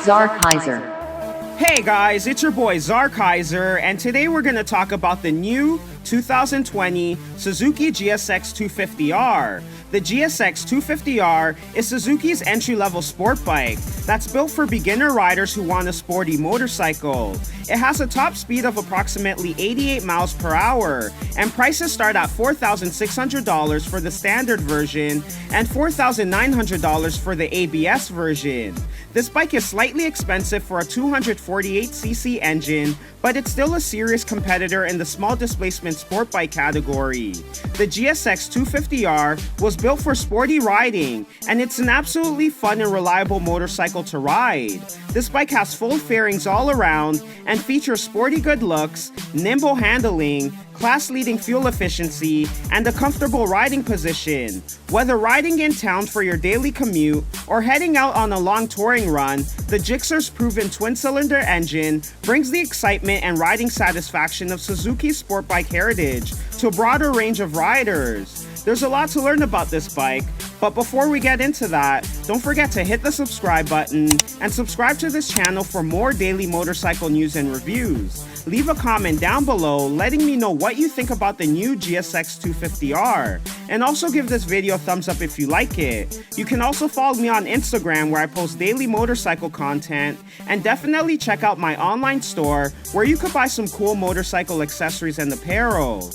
CZAR KAISER. Hey guys, it's your boy CZAR KAISER, and today we're going to talk about the new 2020 Suzuki GSX250R. The GSX250R is Suzuki's entry-level sport bike that's built for beginner riders who want a sporty motorcycle. It has a top speed of approximately 88 miles per hour, and prices start at $4,600 for the standard version and $4,900 for the ABS version. This bike is slightly expensive for a 248cc engine, but it's still a serious competitor in the small displacement sport bike category. The GSX250R was built for sporty riding, and it's an absolutely fun and reliable motorcycle to ride. This bike has full fairings all around and features sporty good looks, nimble handling, class-leading fuel efficiency, and a comfortable riding position. Whether riding in town for your daily commute or heading out on a long touring run, the gixxer's proven twin-cylinder engine brings the excitement and riding satisfaction of Suzuki's sport bike heritage to a broader range of riders. There's a lot to learn about this bike, but before we get into that, don't forget to hit the subscribe button and subscribe to this channel for more daily motorcycle news and reviews. Leave a comment down below letting me know what you think about the new GSX250R, and also give this video a thumbs up if you like it. You can also follow me on Instagram where I post daily motorcycle content, and definitely check out my online store where you could buy some cool motorcycle accessories and apparel.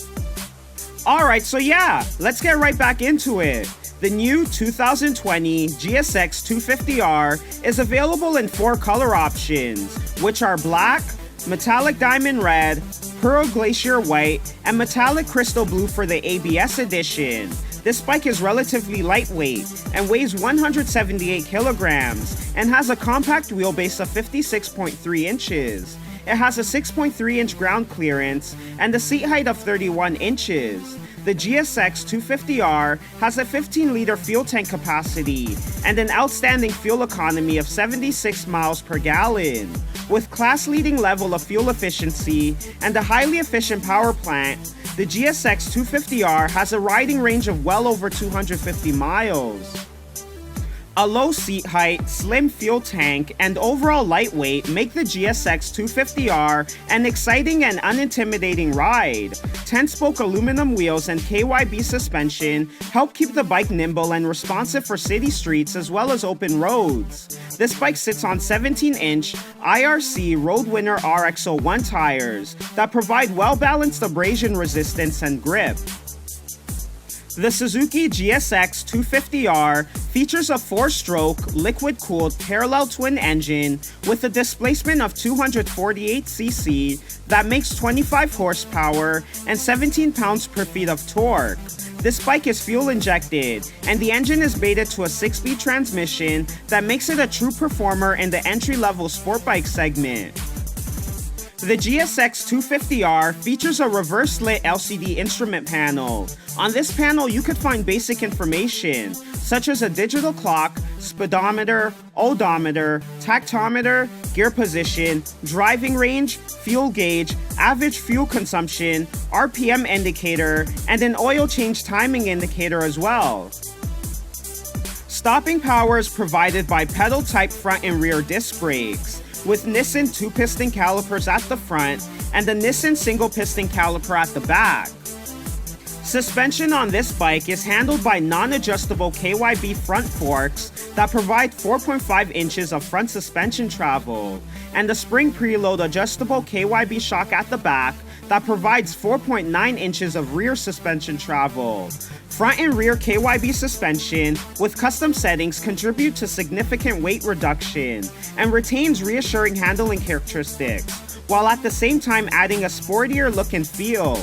Alright, so yeah, let's get right back into it. The new 2020 GSX250R is available in 4 color options, which are black, metallic diamond red, pearl glacier white, and metallic crystal blue for the ABS edition. This bike is relatively lightweight and weighs 178 kilograms and has a compact wheelbase of 56.3 inches. It has a 6.3-inch ground clearance and a seat height of 31 inches. The GSX250R has a 15-liter fuel tank capacity and an outstanding fuel economy of 76 miles per gallon. With class-leading level of fuel efficiency and a highly efficient power plant, the GSX250R has a riding range of well over 250 miles. A low seat height, slim fuel tank, and overall lightweight make the GSX250R an exciting and unintimidating ride. 10-spoke aluminum wheels and KYB suspension help keep the bike nimble and responsive for city streets as well as open roads. This bike sits on 17-inch IRC Roadwinner RX01 tires that provide well-balanced abrasion resistance and grip. The Suzuki GSX250R features a 4-stroke, liquid-cooled parallel twin engine with a displacement of 248cc that makes 25 horsepower and 17 pounds-per-feet of torque. This bike is fuel-injected, and the engine is mated to a 6-speed transmission that makes it a true performer in the entry-level sport bike segment. The GSX250R features a reverse-lit LCD instrument panel. On this panel, you could find basic information, such as a digital clock, speedometer, odometer, tactometer, gear position, driving range, fuel gauge, average fuel consumption, RPM indicator, and an oil change timing indicator as well. Stopping power is provided by pedal-type front and rear disc brakes, with Nissin 2-piston calipers at the front and a Nissin single-piston caliper at the back. Suspension on this bike is handled by non-adjustable KYB front forks that provide 4.5 inches of front suspension travel, and a spring preload adjustable KYB shock at the back that provides 4.9 inches of rear suspension travel. Front and rear KYB suspension with custom settings contribute to significant weight reduction and retains reassuring handling characteristics, while at the same time adding a sportier look and feel.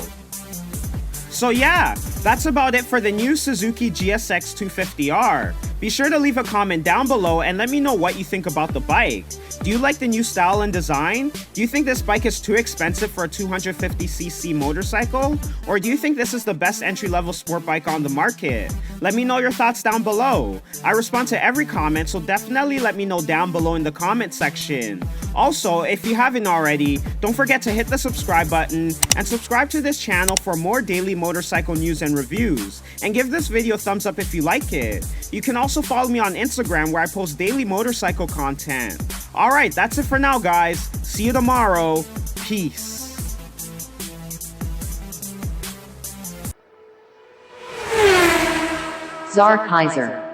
So yeah, that's about it for the new Suzuki GSX250R. Be sure to leave a comment down below and let me know what you think about the bike. Do you like the new style and design? Do you think this bike is too expensive for a 250cc motorcycle? Or do you think this is the best entry-level sport bike on the market? Let me know your thoughts down below. I respond to every comment, so definitely let me know down below in the comment section. Also, if you haven't already, don't forget to hit the subscribe button and subscribe to this channel for more daily motorcycle news and reviews. And give this video a thumbs up if you like it. You can also follow me on Instagram where I post daily motorcycle content. All right, that's it for now, guys. See you tomorrow. Peace. CZAR KAISER.